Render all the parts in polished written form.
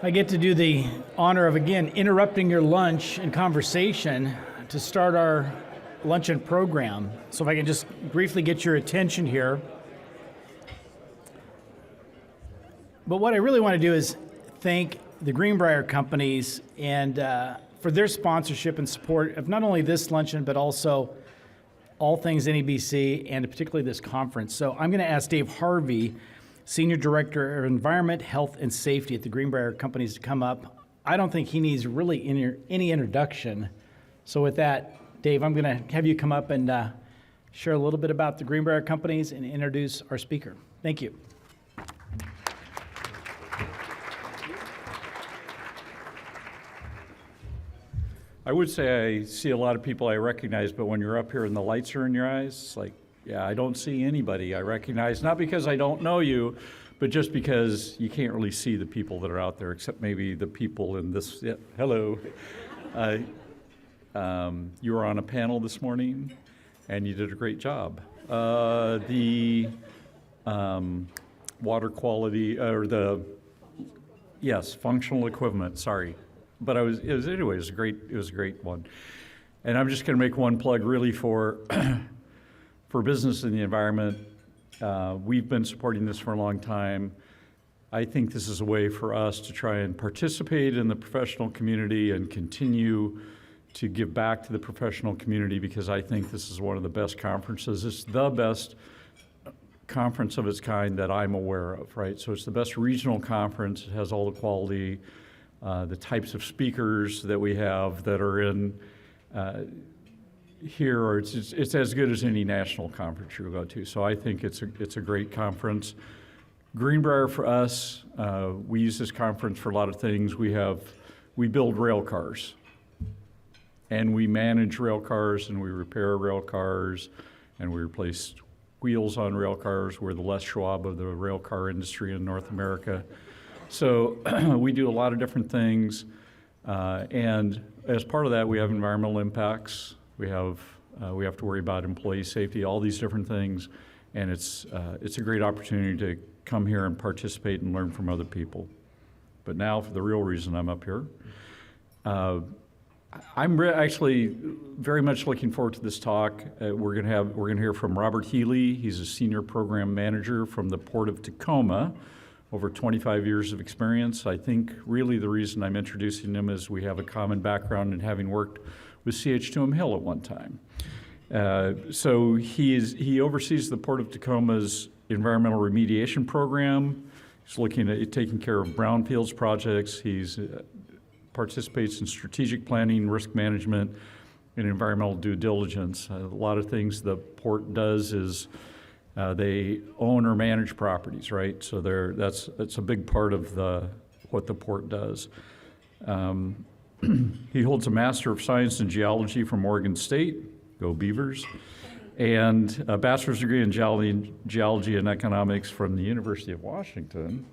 I get to do the honor of, again, interrupting your lunch and conversation to start our luncheon program. So if I can just briefly get your attention here. But what I really want to do is thank the Greenbrier companies and for their sponsorship and support of not only this luncheon, but also all things NEBC and particularly this conference. So I'm going to ask Dave Harvey, Senior Director of Environment, Health, and Safety at the Greenbrier companies, to come up. I don't think he needs really any introduction. So with that, Dave, I'm going to have you come up and share a little bit about the Greenbrier companies and introduce our speaker. Thank you. I would say I see a lot of people I recognize, but when you're up here and the lights are in your eyes, it's like, yeah, I don't see anybody I recognize, not because I don't know you, but just because you can't really see the people that are out there, except maybe the people in this. Yeah, hello. You were on a panel this morning, and you did a great job. The water quality, or functional equipment, sorry. But it was a great one. And I'm just going to make one plug really for business in the environment. We've been supporting this for a long time. I think this is a way for us to try and participate in the professional community and continue to give back to the professional community, because I think this is one of the best conferences. It's the best conference of its kind that I'm aware of, right? So it's the best regional conference. It has all the quality, the types of speakers that we have that are in here, or it's as good as any national conference you'll go to. So I think it's a great conference. Greenbrier for us, we use this conference for a lot of things. We build rail cars, and we manage rail cars, and we repair rail cars, and we replace wheels on rail cars. We're the Les Schwab of the rail car industry in North America. So we do a lot of different things, and as part of that, we have environmental impacts. We have to worry about employee safety, all these different things, and it's a great opportunity to come here and participate and learn from other people. But now, for the real reason I'm up here, I'm actually very much looking forward to this talk. We're going to hear from Robert Healy. He's a senior program manager from the Port of Tacoma. Over 25 years of experience. I think really the reason I'm introducing him is we have a common background in having worked with CH2M Hill at one time. So he oversees the Port of Tacoma's environmental remediation program. He's looking at taking care of brownfields projects. He participates in strategic planning, risk management, and environmental due diligence. A lot of things the port does is they own or manage properties, right? So that's a big part of what the port does. He holds a Master of Science in Geology from Oregon State, go Beavers, and a bachelor's degree in geology and economics from the University of Washington.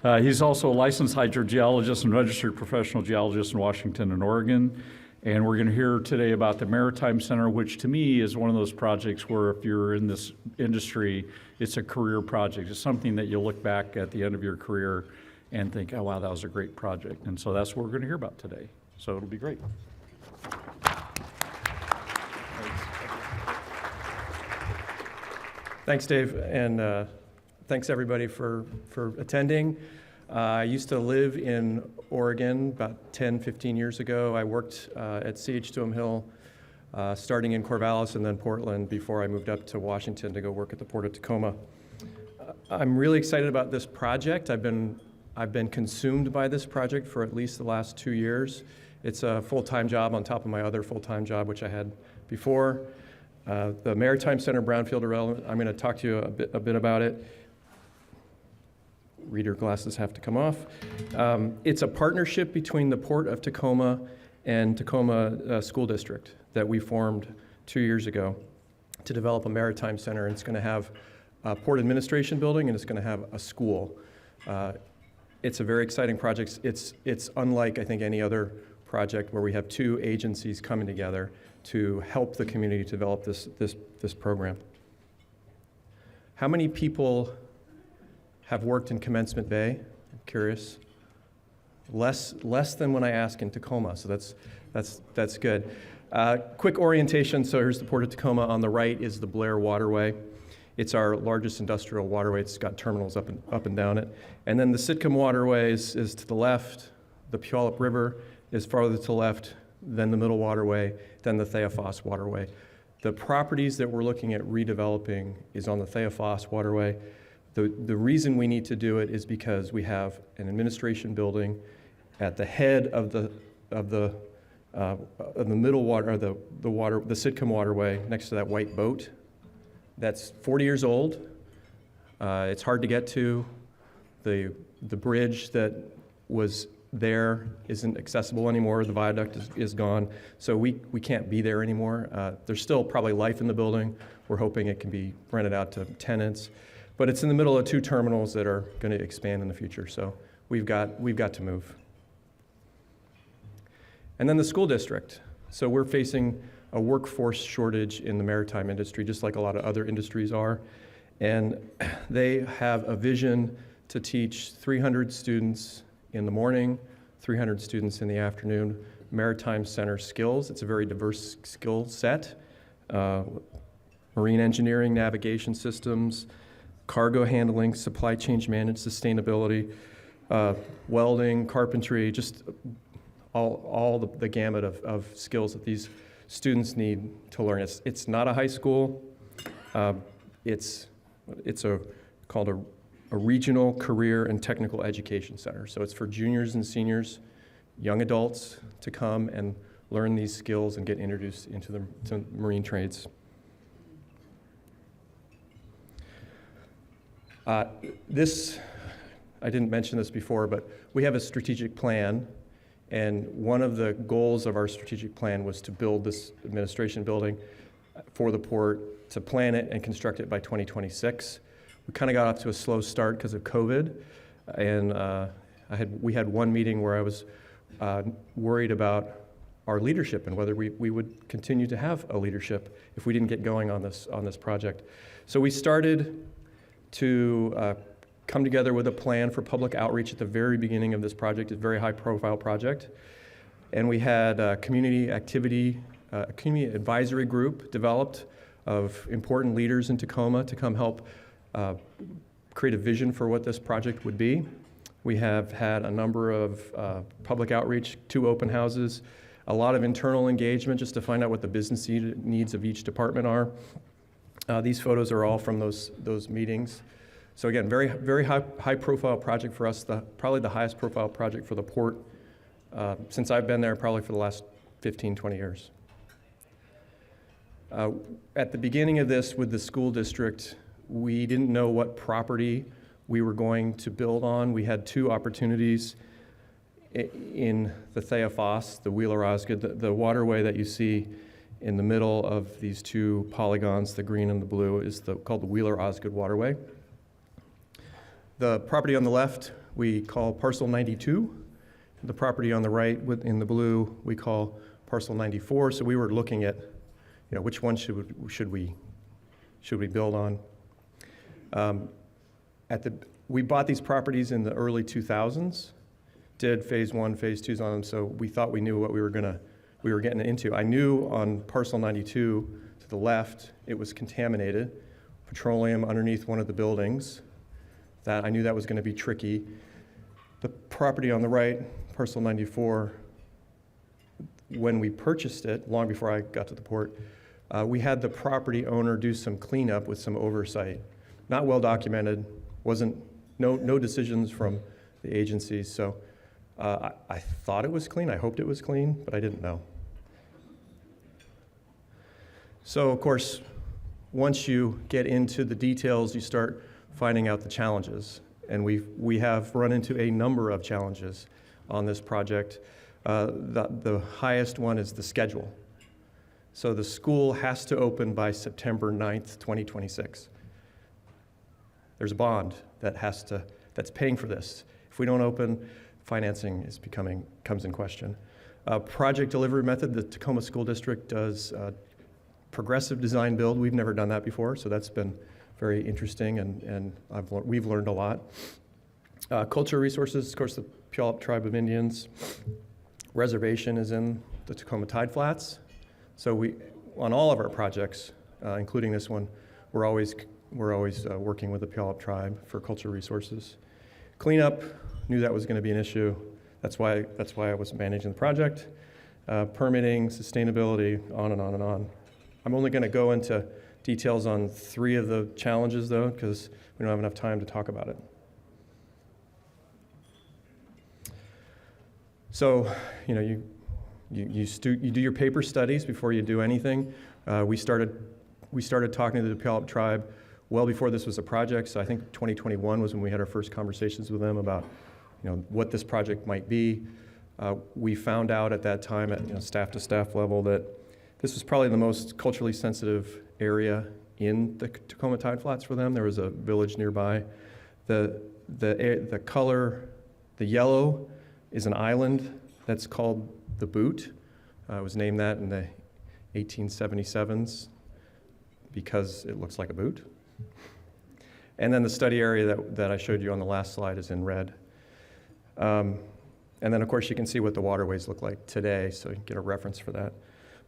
He's also a licensed hydrogeologist and registered professional geologist in Washington and Oregon. And we're going to hear today about the Maritime Center, which to me is one of those projects where if you're in this industry, it's a career project. It's something that you'll look back at the end of your career and think, oh, wow, that was a great project. And so that's what we're going to hear about today. So it'll be great. Thanks, Dave, and thanks everybody for attending. I used to live in Oregon about 10, 15 years ago. I worked at CH2M Hill, starting in Corvallis and then Portland before I moved up to Washington to go work at the Port of Tacoma. I'm really excited about this project. I've been consumed by this project for at least the last 2 years. It's a full-time job on top of my other full-time job, which I had before. The Maritime Center Brownfield Redevelopment, I'm going to talk to you a bit about it. Reader glasses have to come off. It's a partnership between the Port of Tacoma and Tacoma School District that we formed 2 years ago to develop a maritime center. And it's going to have a port administration building, and it's going to have a school. It's a very exciting project. It's unlike, I think, any other project where we have two agencies coming together to help the community develop this program. How many people have worked in Commencement Bay? Curious? Less than when I ask in Tacoma, so that's good. Quick orientation, so here's the Port of Tacoma. On the right is the Blair Waterway. It's our largest industrial waterway. It's got terminals up and down it. And then the Sitcom Waterway is to the left. The Puyallup River is farther to the left, then the Middle Waterway, then the Theophos Waterway. The properties that we're looking at redeveloping is on the Theophos Waterway. The reason we need to do it is because we have an administration building at the head of the middle water, or the Sitcom Waterway, next to that white boat. That's 40 years old. It's hard to get to. The bridge that was there isn't accessible anymore. The viaduct is gone, so we can't be there anymore. There's still probably life in the building. We're hoping it can be rented out to tenants, but it's in the middle of two terminals that are going to expand in the future. So we've got to move. And then the school district. So we're facing a workforce shortage in the maritime industry, just like a lot of other industries are. And they have a vision to teach 300 students in the morning, 300 students in the afternoon, maritime center skills. It's a very diverse skill set. Marine engineering, navigation systems, cargo handling, supply chain management, sustainability, welding, carpentry, just all the gamut of skills that these students need to learn. It's not a high school. It's called a regional career and technical education center. So it's for juniors and seniors, young adults to come and learn these skills and get introduced into to marine trades. I didn't mention this before, but we have a strategic plan. And one of the goals of our strategic plan was to build this administration building for the port, to plan it and construct it by 2026. We kind of got off to a slow start because of COVID. And we had one meeting where I was worried about our leadership and whether we would continue to have a leadership if we didn't get going on this project. So we started to come together with a plan for public outreach at the very beginning of this project. It's a very high-profile project. And we had a community advisory group developed of important leaders in Tacoma to come help create a vision for what this project would be. We have had a number of public outreach, 2 open houses, a lot of internal engagement just to find out what the business needs of each department are. These photos are all from those meetings. So again, very high profile project for us, probably the highest profile project for the port since I've been there, probably for the last 15, 20 years. At the beginning of this with the school district, we didn't know what property we were going to build on. We had 2 opportunities in the Theophos, the Wheeler Osgood, the waterway that you see in the middle of these 2 polygons, the green and the blue, is called the Wheeler Osgood Waterway. The property on the left we call Parcel 92. The property on the right in the blue we call Parcel 94. So we were looking at, which one should we build on. We bought these properties in the early 2000s, did phase 1, phase 2s on them, so we thought we knew what we were getting into. I knew on Parcel 92 to the left it was contaminated, petroleum underneath one of the buildings. That I knew that was going to be tricky. The property on the right, Parcel 94, when we purchased it, long before I got to the port, we had the property owner do some cleanup with some oversight. Not well documented, no decisions from the agencies, so I thought it was clean, I hoped it was clean, but I didn't know. So of course, once you get into the details, you start finding out the challenges. And we have run into a number of challenges on this project. The highest one is the schedule. So the school has to open by September 9th, 2026. There's a bond that's paying for this. If we don't open, financing comes in question. Project delivery method, the Tacoma School District does progressive design build. We've never done that before, so that's been very interesting, and we've learned a lot. Cultural resources, of course, the Puyallup Tribe of Indians. Reservation is in the Tacoma Tide Flats. So we, on all of our projects, including this one, we're always working with the Puyallup Tribe for cultural resources. Cleanup, knew that was going to be an issue. That's why I was managing the project. Permitting, sustainability, on and on and on. I'm only going to go into details on 3 of the challenges, though, because we don't have enough time to talk about it. So, you know, you do your paper studies before you do anything. We started talking to the Puyallup Tribe well before this was a project. So I think 2021 was when we had our first conversations with them about, you know, what this project might be. We found out at that time at staff-to-staff level that this was probably the most culturally sensitive area in the Tacoma Tide Flats for them. There was a village nearby. The color, the yellow, is an island that's called the Boot. It was named that in the 1877s because it looks like a boot. And then the study area that I showed you on the last slide is in red. And then, of course, you can see what the waterways look like today, so you can get a reference for that.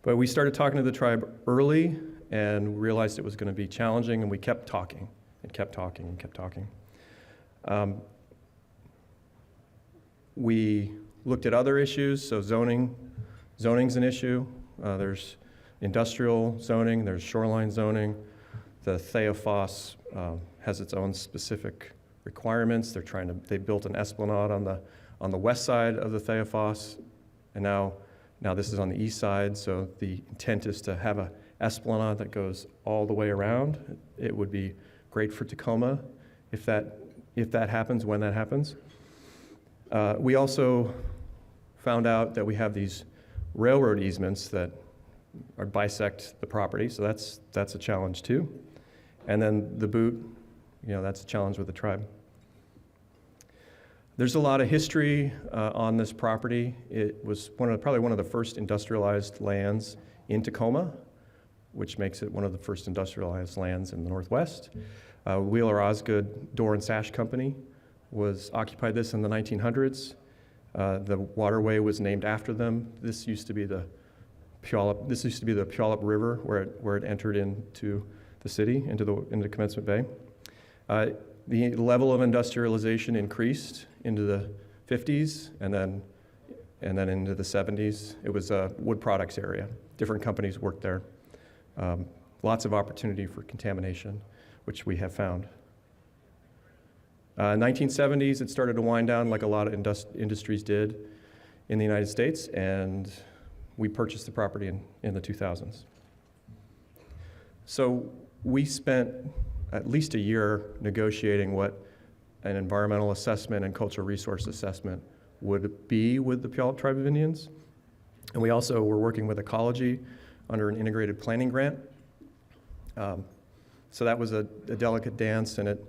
But we started talking to the tribe early and realized it was going to be challenging, and we kept talking and kept talking and kept talking. We looked at other issues, so zoning's an issue. There's industrial zoning, there's shoreline zoning. The Theophos has its own specific requirements. They built an esplanade on the west side of the Theophos, and now this is on the east side, so the intent is to have an esplanade that goes all the way around. It would be great for Tacoma if that happens, when that happens. We also found out that we have these railroad easements that bisect the property, so that's a challenge too. And then the Boot, that's a challenge with the tribe. There's a lot of history on this property. It was probably one of the first industrialized lands in Tacoma, which makes it one of the first industrialized lands in the Northwest. Wheeler Osgood Door and Sash Company occupied this in the 1900s. The waterway was named after them. This used to be the Puyallup River, where it entered into the city, into Commencement Bay. The level of industrialization increased into the 50s, and then into the 70s. It was a wood products area. Different companies worked there. Lots of opportunity for contamination, which we have found. 1970s, it started to wind down like a lot of industries did in the United States, and we purchased the property in the 2000s. So we spent at least a year negotiating what an environmental assessment and cultural resource assessment would be with the Puyallup Tribe of Indians. And we also were working with ecology under an integrated planning grant. So that was a delicate dance, and it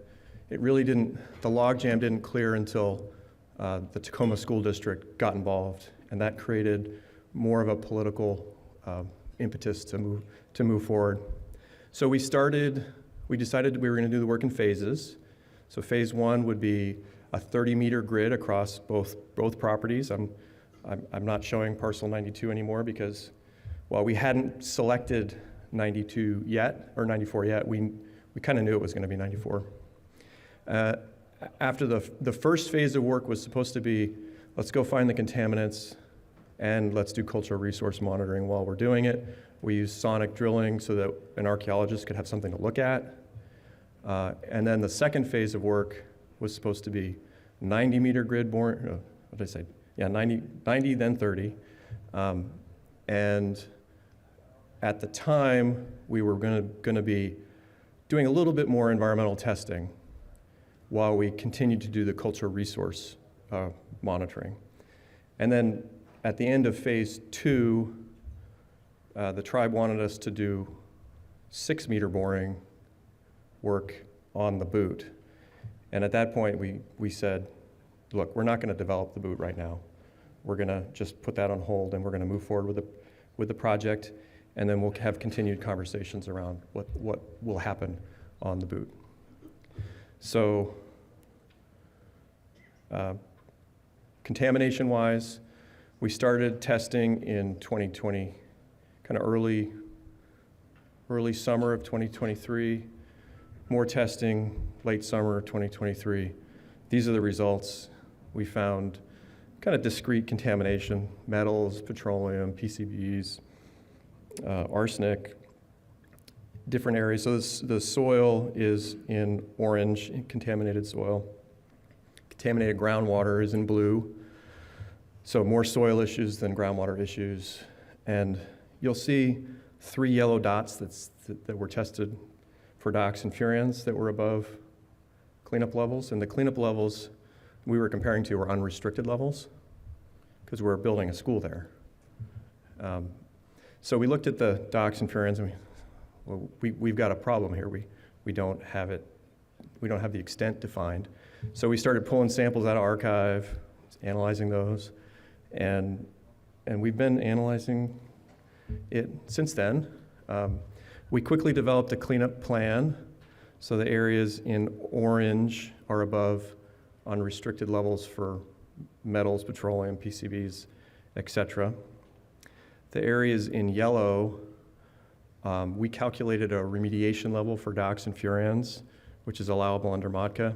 really didn't, the logjam didn't clear until the Tacoma School District got involved, and that created more of a political impetus to move forward. So we decided we were going to do the work in phases. So phase 1 would be a 30-meter grid across both properties. I'm not showing parcel 92 anymore because while we hadn't selected 92 yet, or 94 yet, we kind of knew it was going to be 94. After the first phase of work was supposed to be, let's go find the contaminants and let's do cultural resource monitoring while we're doing it. We used sonic drilling so that an archaeologist could have something to look at. And then the second phase of work was supposed to be 90-meter grid boring, what did I say? Yeah, 90 then 30. And at the time, we were going to be doing a little bit more environmental testing while we continued to do the cultural resource monitoring. And then at the end of phase 2, the tribe wanted us to do 6-meter boring work on the Boot. And at that point, we said, look, we're not going to develop the Boot right now. We're going to just put that on hold, and we're going to move forward with the project, and then we'll have continued conversations around what will happen on the Boot. So Contamination-wise, we started testing in 2020, kind of early summer of 2023, more testing late summer 2023. These are the results. We found kind of discrete contamination, metals, petroleum, PCBs, arsenic, different areas. So the soil is in orange, contaminated soil. Contaminated groundwater is in blue. So more soil issues than groundwater issues. And you'll see 3 yellow dots that were tested for dioxin and furans that were above cleanup levels. And the cleanup levels we were comparing to were unrestricted levels because we're building a school there. So we looked at the dioxin and furans and we've got a problem here. We don't have it. We don't have the extent defined. So we started pulling samples out of archive, analyzing those, and we've been analyzing it since then. We quickly developed a cleanup plan. So the areas in orange are above unrestricted levels for metals, petroleum, PCBs, etc. The areas in yellow, we calculated a remediation level for dioxin furans, which is allowable under MODCA,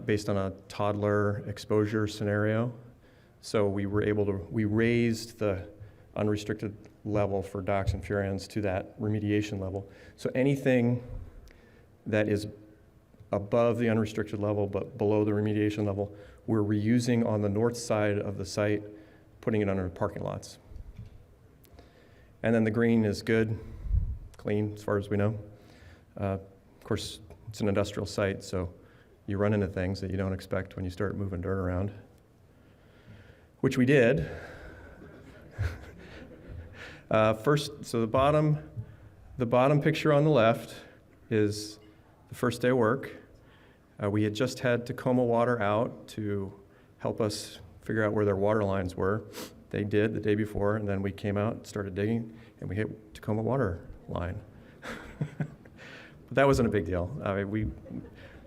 based on a toddler exposure scenario. So we raised the unrestricted level for dioxin furans to that remediation level. So anything that is above the unrestricted level but below the remediation level, we're reusing on the north side of the site, putting it under the parking lots. And then the green is good, clean as far as we know. Of course, it's an industrial site, so you run into things that you don't expect when you start moving dirt around, which we did. First, so the bottom picture on the left is the first day of work. We had just had Tacoma Water out to help us figure out where their water lines were. They did the day before, and then we came out, started digging, and we hit Tacoma Water line. But that wasn't a big deal. I mean,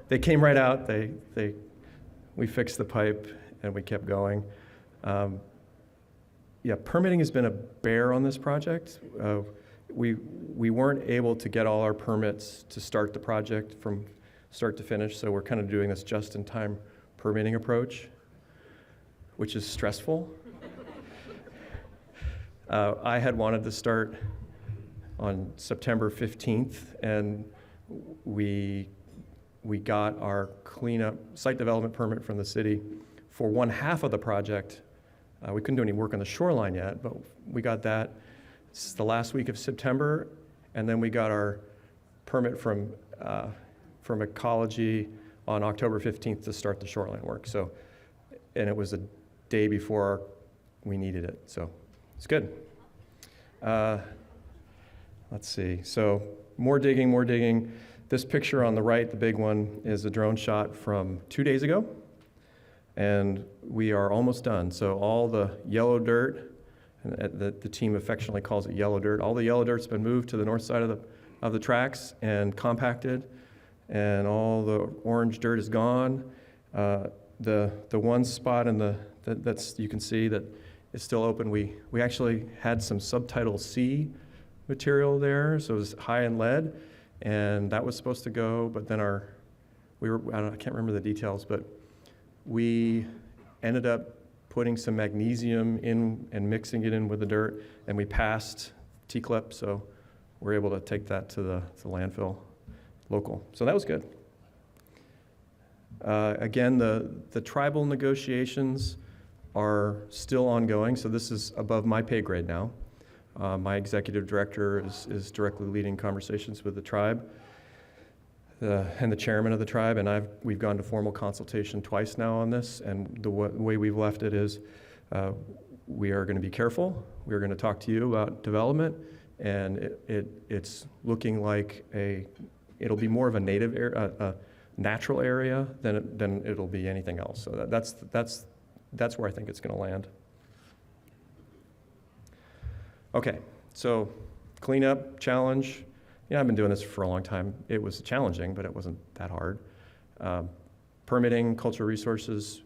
they came right out. We fixed the pipe, and we kept going. Yeah, permitting has been a bear on this project. We weren't able to get all our permits to start the project from start to finish, so we're kind of doing this just-in-time permitting approach, which is stressful. I had wanted to start on September 15th, and we got our cleanup site development permit from the city for one half of the project. We couldn't do any work on the shoreline yet, but we got that. It's the last week of September, and then we got our permit from Ecology on October 15th to start the shoreline work. So, and it was a day before we needed it, so it's good. Let's see, so more digging. This picture on the right, the big one, is a drone shot from 2 days ago, and we are almost done. So all the yellow dirt, and the team affectionately calls it yellow dirt, all the yellow dirt's been moved to the north side of the tracks and compacted, and all the orange dirt is gone. The one spot in that's you can see that is still open. We actually had some subtitle C material there, so it was high in lead, and that was supposed to go, but then I can't remember the details, but we ended up putting some magnesium in and mixing it in with the dirt, and we passed T-clip, so we're able to take that to the landfill local. So that was good. Again, the tribal negotiations are still ongoing, so this is above my pay grade now. My executive director is directly leading conversations with the tribe and the chairman of the tribe, and we've gone to formal consultation twice now on this, and the way we've left it is we are going to be careful. We're going to talk to you about development, and it's looking like it'll be more of a native area, a natural area than it'll be anything else. So that's where I think it's going to land. Okay, so cleanup challenge. Yeah, I've been doing this for a long time. It was challenging, but it wasn't that hard. permitting, cultural resources,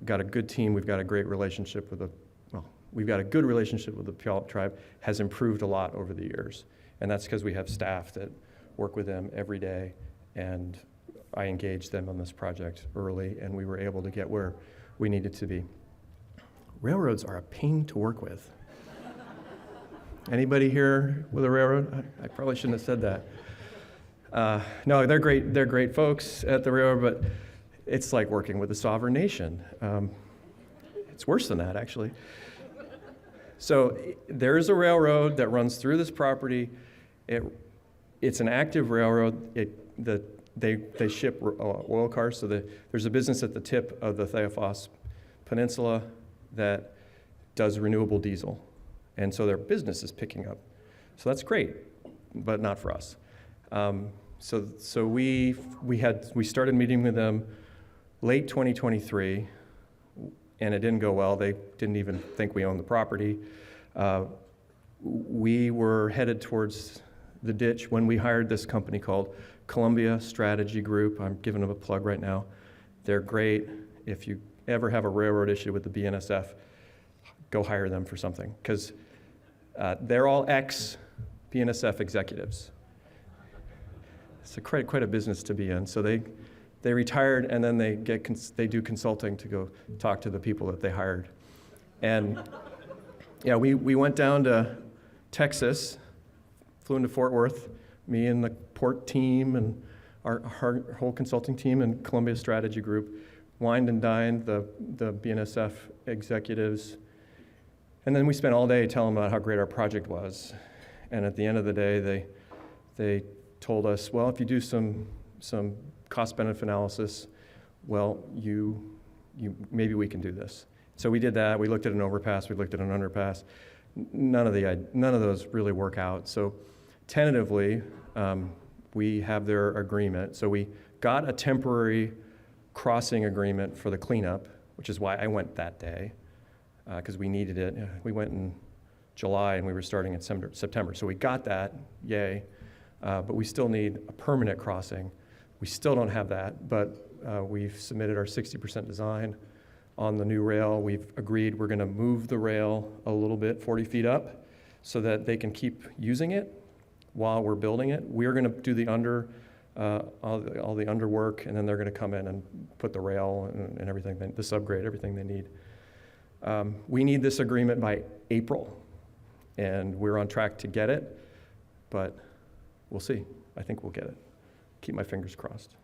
got a good team. We've got a great relationship with we've got a good relationship with the Puyallup tribe, has improved a lot over the years. And that's because we have staff that work with them every day, and I engaged them on this project early, and we were able to get where we needed to be. Railroads are a pain to work with. Anybody here with a railroad? I probably shouldn't have said that. No, they're great. They're great folks at the railroad, but it's like working with a sovereign nation. It's worse than that, actually. So there is a railroad that runs through this property. It's an active railroad. They ship oil cars. So there's a business at the tip of the Theophos Peninsula that does renewable diesel. And so their business is picking up. So that's great, but not for us. So we started meeting with them late 2023, and it didn't go well. They didn't even think we owned the property. We were headed towards the ditch when we hired this company called Columbia Strategy Group. I'm giving them a plug right now. They're great. If you ever have a railroad issue with the BNSF, go hire them for something, because they're all ex-BNSF executives. It's quite a business to be in. So they retired, and then they do consulting to go talk to the people that they hired. And yeah, we went down to Texas, flew into Fort Worth, me and the port team and our whole consulting team and Columbia Strategy Group, wined and dined the BNSF executives. And then we spent all day telling them about how great our project was. And at the end of the day, they told us, well, if you do some cost-benefit analysis, well, maybe we can do this. So we did that. We looked at an overpass. We looked at an underpass. None of those really work out. So tentatively, we have their agreement. So we got a temporary crossing agreement for the cleanup, which is why I went that day, because we needed it. We went in July, and we were starting in September. So we got that, yay. But we still need a permanent crossing. We still don't have that, but we've submitted our 60% design on the new rail. We've agreed we're going to move the rail a little bit, 40 feet up, so that they can keep using it while we're building it. We're going to do the all the under work, and then they're going to come in and put the rail and everything, the subgrade, everything they need. We need this agreement by April, and we're on track to get it, but we'll see. I think we'll get it. Keep my fingers crossed.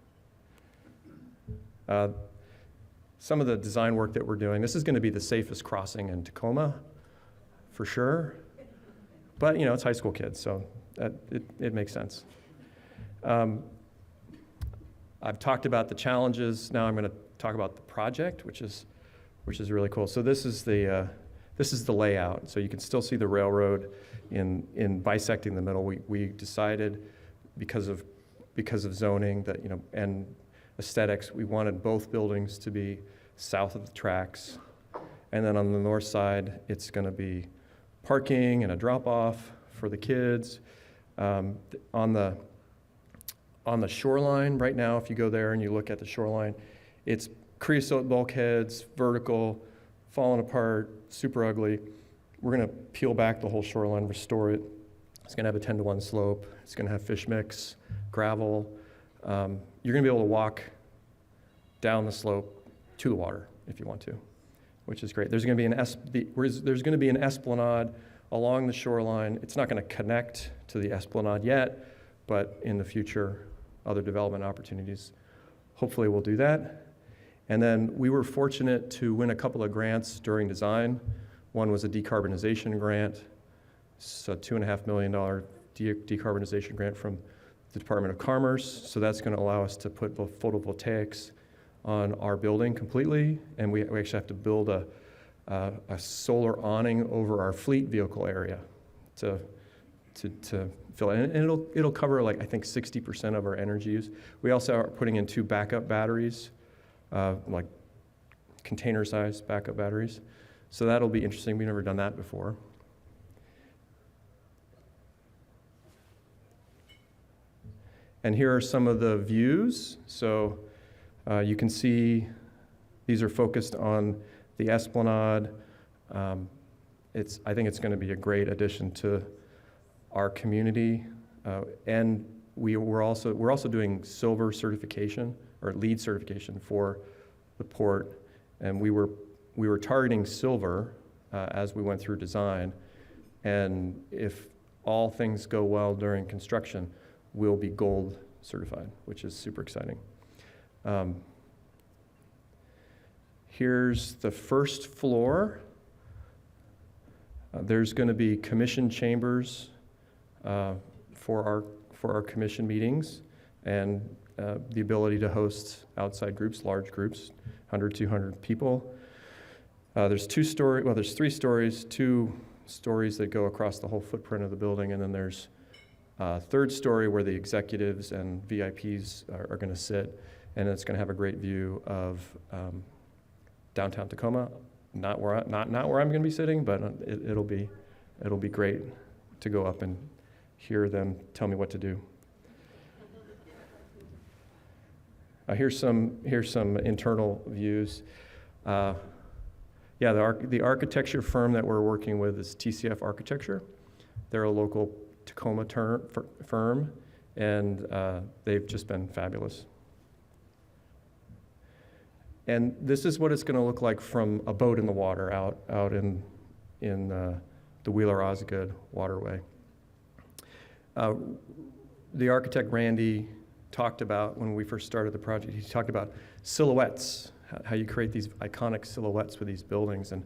Some of the design work that we're doing, this is going to be the safest crossing in Tacoma, for sure. But, it's high school kids, so it makes sense. I've talked about the challenges. Now I'm going to talk about the project, which is really cool. So this is the layout. So you can still see the railroad in bisecting the middle. We decided because of zoning that and aesthetics, we wanted both buildings to be south of the tracks, and then on the north side it's going to be parking and a drop-off for the kids. On the shoreline right now, if you go there and you look at the shoreline, it's creosote bulkheads, vertical, falling apart, super ugly. We're going to peel back the whole shoreline, restore it. It's going to have a 10-to-1 slope. It's going to have fish mix, gravel. You're going to be able to walk down the slope to the water if you want to, which is great. There's going to be an esplanade along the shoreline. It's not going to connect to the esplanade yet, but in the future, other development opportunities, hopefully we'll do that. And then we were fortunate to win a couple of grants during design. One was a decarbonization grant, so $2.5 million decarbonization grant from the Department of Commerce. So that's going to allow us to put both photovoltaics on our building completely, and we actually have to build a solar awning over our fleet vehicle area to fill it. And it'll cover I think 60% of our energy use. We also are putting in 2 backup batteries, like container-sized backup batteries. So that'll be interesting. We've never done that before. And here are some of the views. So You can see these are focused on the Esplanade. I think it's going to be a great addition to our community, and we're also doing silver certification or LEED certification for the port, and we were targeting silver as we went through design, and if all things go well during construction, we'll be gold certified, which is super exciting. Here's the first floor. There's going to be commission chambers for our commission meetings, and the ability to host outside groups, large groups, 100, 200 people. There's three stories, 2 stories that go across the whole footprint of the building, and then there's a 3rd story where the executives and VIPs are going to sit, and it's going to have a great view of downtown Tacoma. Not where I'm going to be sitting, but it'll be great to go up and hear them tell me what to do. Here's some internal views. The architecture firm that we're working with is TCF Architecture. They're a local Tacoma firm, and they've just been fabulous. And this is what it's going to look like from a boat in the water out in the Wheeler-Osgood waterway. The architect Randy talked about, when we first started the project, he talked about silhouettes, how you create these iconic silhouettes for these buildings. And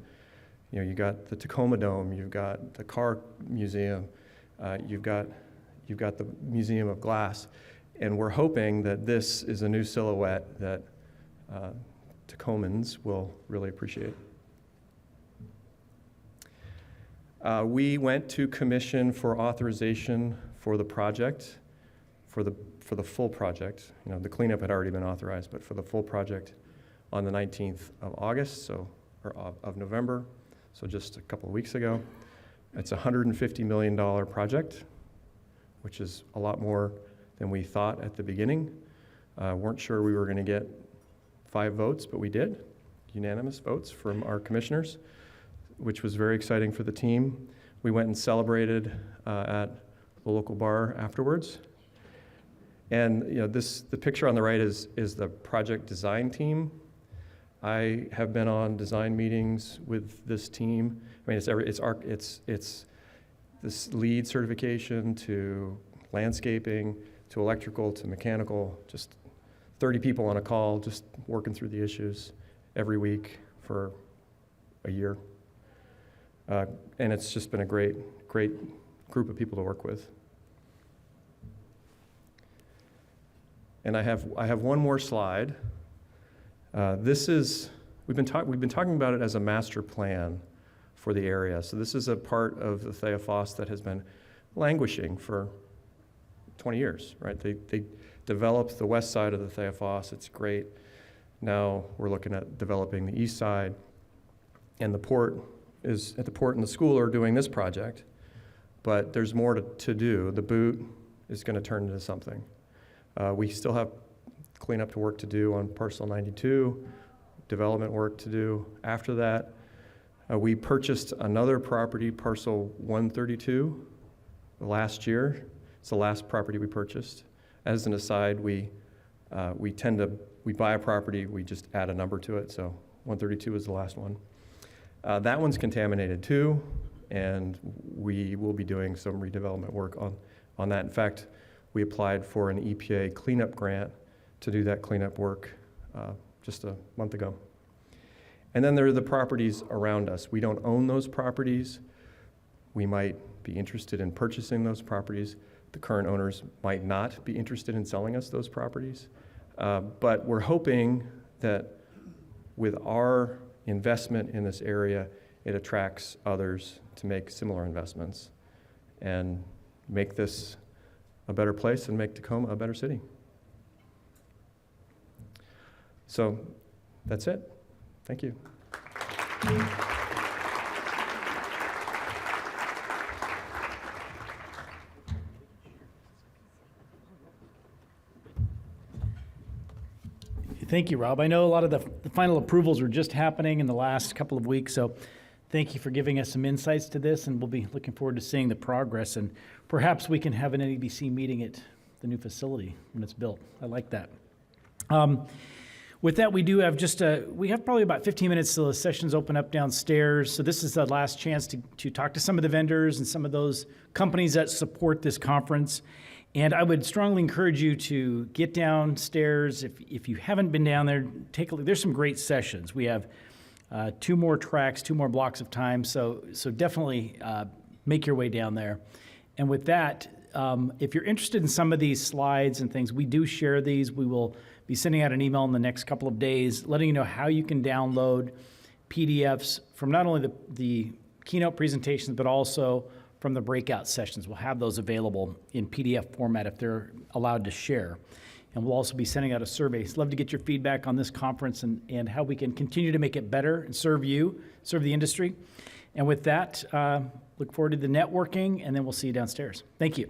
you got the Tacoma Dome, you've got the car museum, you've got the Museum of Glass, and we're hoping that this is a new silhouette that Tacomans will really appreciate. We went to commission for authorization for the project, for the full project. The cleanup had already been authorized, but for the full project on the 19th of August, of November, so just a couple of weeks ago. It's a $150 million project, which is a lot more than we thought at the beginning. Weren't sure we were going to get 5 votes, but we did, unanimous votes from our commissioners, which was very exciting for the team. We went and celebrated at the local bar afterwards. And the picture on the right is the project design team. I have been on design meetings with this team. I mean, it's this LEED certification to landscaping to electrical to mechanical, just 30 people on a call, just working through the issues every week for a year. And it's just been a great group of people to work with. And I have one more slide. We've been talking about it as a master plan for the area. So this is a part of the Theophos that has been languishing for 20 years, right? They developed the west side of the Theophos. It's great. Now we're looking at developing the east side, and the port and the school are doing this project, but there's more to do. The boot is going to turn into something. We still have cleanup work to do on parcel 92, development work to do. After that, we purchased another property, parcel 132, last year. It's the last property we purchased. As an aside, we buy a property, we just add a number to it, so 132 is the last one. That one's contaminated too, and we will be doing some redevelopment work on that. In fact, we applied for an EPA cleanup grant to do that cleanup work just a month ago. And then there are the properties around us. We don't own those properties. We might be interested in purchasing those properties. The current owners might not be interested in selling us those properties. But we're hoping that with our investment in this area, it attracts others to make similar investments and make this a better place and make Tacoma a better city. So that's it. Thank you. Thank you, Rob. I know a lot of the final approvals were just happening in the last couple of weeks, so thank you for giving us some insights to this, and we'll be looking forward to seeing the progress, and perhaps we can have an NEBC meeting at the new facility when it's built. I like that. With that, we do have we have probably about 15 minutes till the sessions open up downstairs. So this is the last chance to talk to some of the vendors and some of those companies that support this conference. And I would strongly encourage you to get downstairs. If you haven't been down there, take a look. There's some great sessions. We have 2 more tracks, 2 more blocks of time. So definitely make your way down there. And with that, if you're interested in some of these slides and things, we do share these. We will be sending out an email in the next couple of days letting you know how you can download PDFs from not only the keynote presentations, but also from the breakout sessions. We'll have those available in PDF format if they're allowed to share. And we'll also be sending out a survey. So love to get your feedback on this conference and how we can continue to make it better and serve the industry. And with that, look forward to the networking, and then we'll see you downstairs. Thank you.